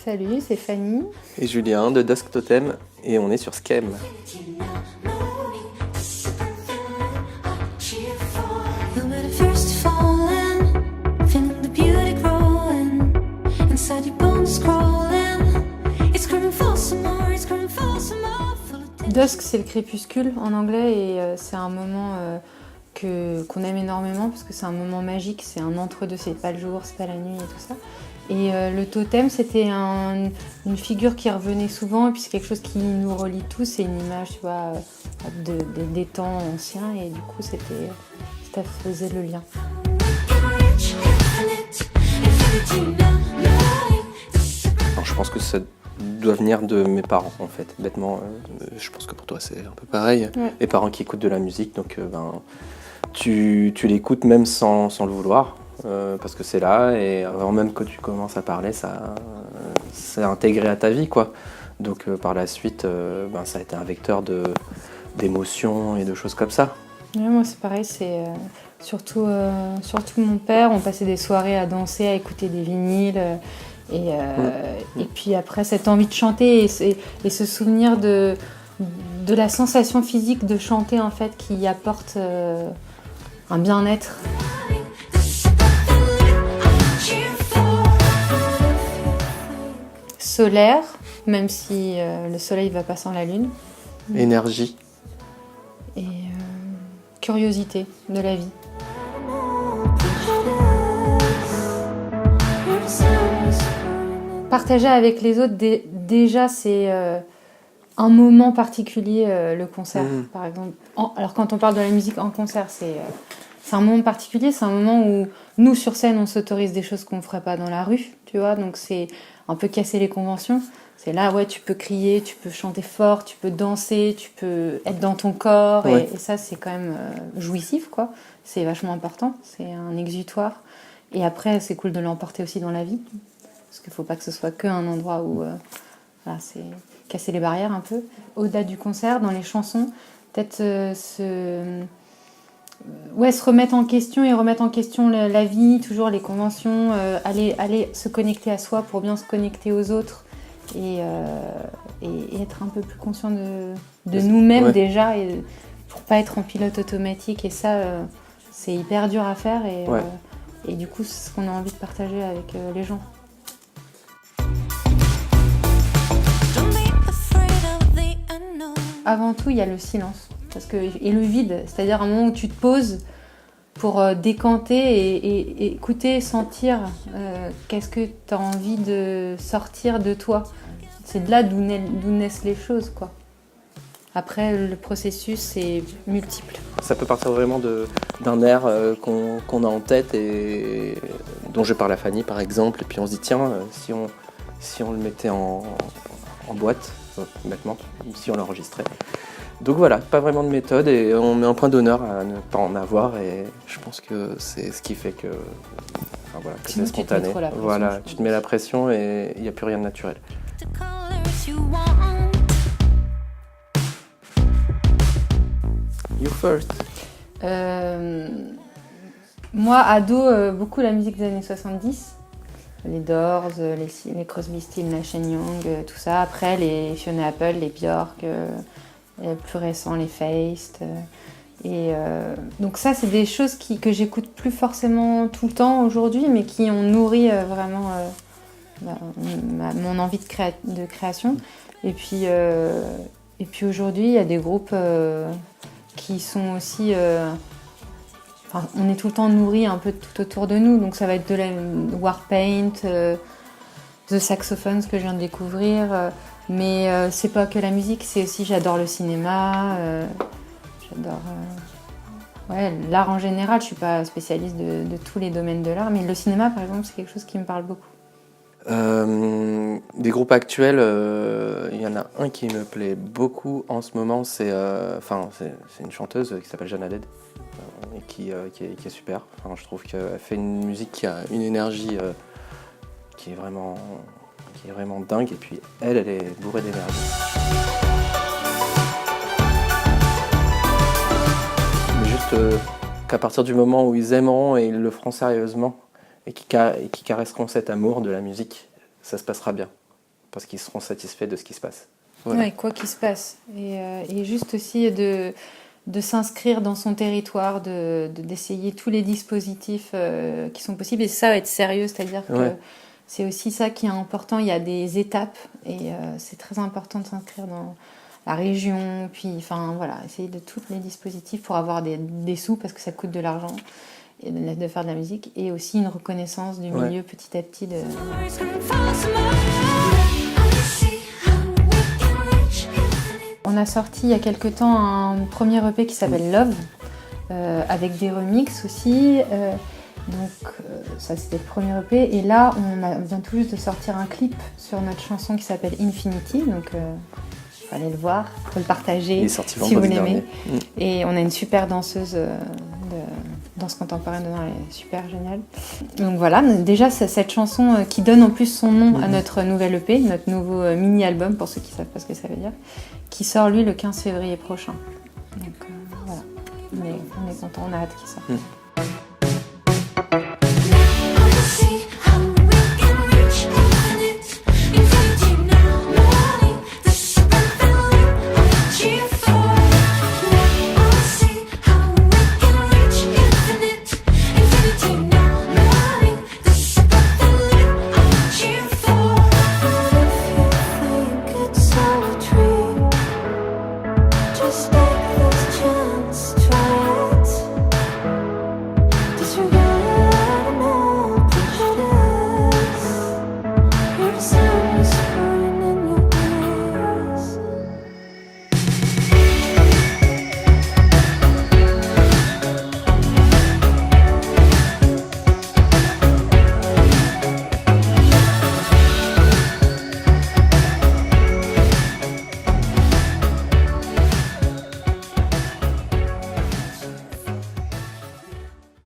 Salut, c'est Fanny. Et Julien de Dusk Totem, et on est sur Skem. Dusk, c'est le crépuscule en anglais et c'est un moment qu'on aime énormément parce que c'est un moment magique, c'est un entre-deux, c'est pas le jour, c'est pas la nuit et tout ça. Et le totem, c'était une figure qui revenait souvent et puis c'est quelque chose qui nous relie tous, c'est une image, tu vois, des temps anciens et du coup ça faisait le lien. Alors, je pense que ça doit venir de mes parents en fait, bêtement. Je pense que pour toi c'est un peu pareil. Ouais. Les parents qui écoutent de la musique, donc tu l'écoutes même sans le vouloir. Parce que c'est là et avant même que tu commences à parler, ça c'est intégré à ta vie quoi. Donc par la suite, ça a été un vecteur d'émotions et de choses comme ça. Ouais, moi c'est pareil, c'est surtout mon père, on passait des soirées à danser, à écouter des vinyles et puis après cette envie de chanter et ce souvenir de la sensation physique de chanter en fait qui apporte un bien-être. Solaire, même si le soleil va pas sans la lune. Énergie. Et curiosité de la vie. Partager avec les autres, déjà c'est un moment particulier, le concert par exemple. Alors quand on parle de la musique en concert, c'est un moment particulier, c'est un moment où nous sur scène on s'autorise des choses qu'on ne ferait pas dans la rue, tu vois, donc c'est un peu casser les conventions. C'est là, ouais, tu peux crier, tu peux chanter fort, tu peux danser, tu peux être dans ton corps. Ouais. Et ça, c'est quand même jouissif, quoi. C'est vachement important, c'est un exutoire. Et après, c'est cool de l'emporter aussi dans la vie. Parce qu'il ne faut pas que ce soit qu'un endroit où... voilà, c'est casser les barrières un peu. Au-delà du concert, dans les chansons, peut-être se remettre en question et remettre en question la vie, toujours les conventions, aller se connecter à soi pour bien se connecter aux autres et être un peu plus conscient de nous-mêmes déjà et pour pas être en pilote automatique et ça c'est hyper dur à faire et du coup c'est ce qu'on a envie de partager avec les gens. Avant tout il y a le silence. Et le vide, c'est-à-dire un moment où tu te poses pour décanter et écouter, sentir qu'est-ce que tu as envie de sortir de toi. C'est de là d'où naissent les choses, quoi. Après, le processus est multiple. Ça peut partir vraiment d'un air qu'on a en tête et dont je parle à Fanny par exemple, et puis on se dit tiens, si on le mettait en boîte, bêtement, si on l'enregistrait. Donc voilà, pas vraiment de méthode et on met un point d'honneur à ne pas en avoir et je pense que c'est ce qui fait que c'est spontané. Voilà, tu te mets la pression et il n'y a plus rien de naturel. You first. Moi, ado, beaucoup la musique des années 70. Les Doors, les Crosby, Stills, Nash & Young, tout ça. Après, les Fiona Apple, les Björk... les plus récents, les Feist. Donc ça, c'est des choses que j'écoute plus forcément tout le temps aujourd'hui, mais qui ont nourri vraiment mon envie de création. Et puis aujourd'hui, il y a des groupes qui sont aussi... on est tout le temps nourri un peu tout autour de nous, donc ça va être de la Warpaint, The Saxophones que je viens de découvrir... Mais c'est pas que la musique, c'est aussi j'adore le cinéma, j'adore l'art en général. Je suis pas spécialiste de tous les domaines de l'art, mais le cinéma par exemple c'est quelque chose qui me parle beaucoup. Des groupes actuels, il y en a un qui me plaît beaucoup en ce moment, c'est une chanteuse qui s'appelle Jeanne Haddad et qui est super. Enfin, je trouve qu'elle fait une musique qui a une énergie qui est vraiment dingue et puis elle est bourrée d'énergie. Mais juste qu'à partir du moment où ils aimeront et ils le feront sérieusement et qui caresseront cet amour de la musique, ça se passera bien. parce qu'ils seront satisfaits de ce qui se passe. Voilà. Ouais, quoi qu'il se passe. Et juste aussi de s'inscrire dans son territoire, d'essayer tous les dispositifs qui sont possibles. Et ça, être sérieux, c'est-à-dire que c'est aussi ça qui est important. Il y a des étapes et c'est très important de s'inscrire dans la région. Puis, enfin, voilà, essayer de tous les dispositifs pour avoir des sous parce que ça coûte de l'argent et de faire de la musique. Et aussi une reconnaissance du milieu petit à petit. On a sorti il y a quelque temps un premier EP qui s'appelle Love, avec des remixes aussi. Ça c'était le premier EP. Et là, on vient tout juste de sortir un clip sur notre chanson qui s'appelle Infinity. Donc, il faut aller le voir, il faut le partager il est sorti si vous l'aimez. Dernier. Et on a une super danseuse de danse contemporaine dedans, elle est super géniale. Donc voilà, déjà cette chanson qui donne en plus son nom à notre nouvel EP, notre nouveau mini-album, pour ceux qui ne savent pas ce que ça veut dire, qui sort lui le 15 février prochain. Donc voilà, on est content, on a hâte qu'il sorte.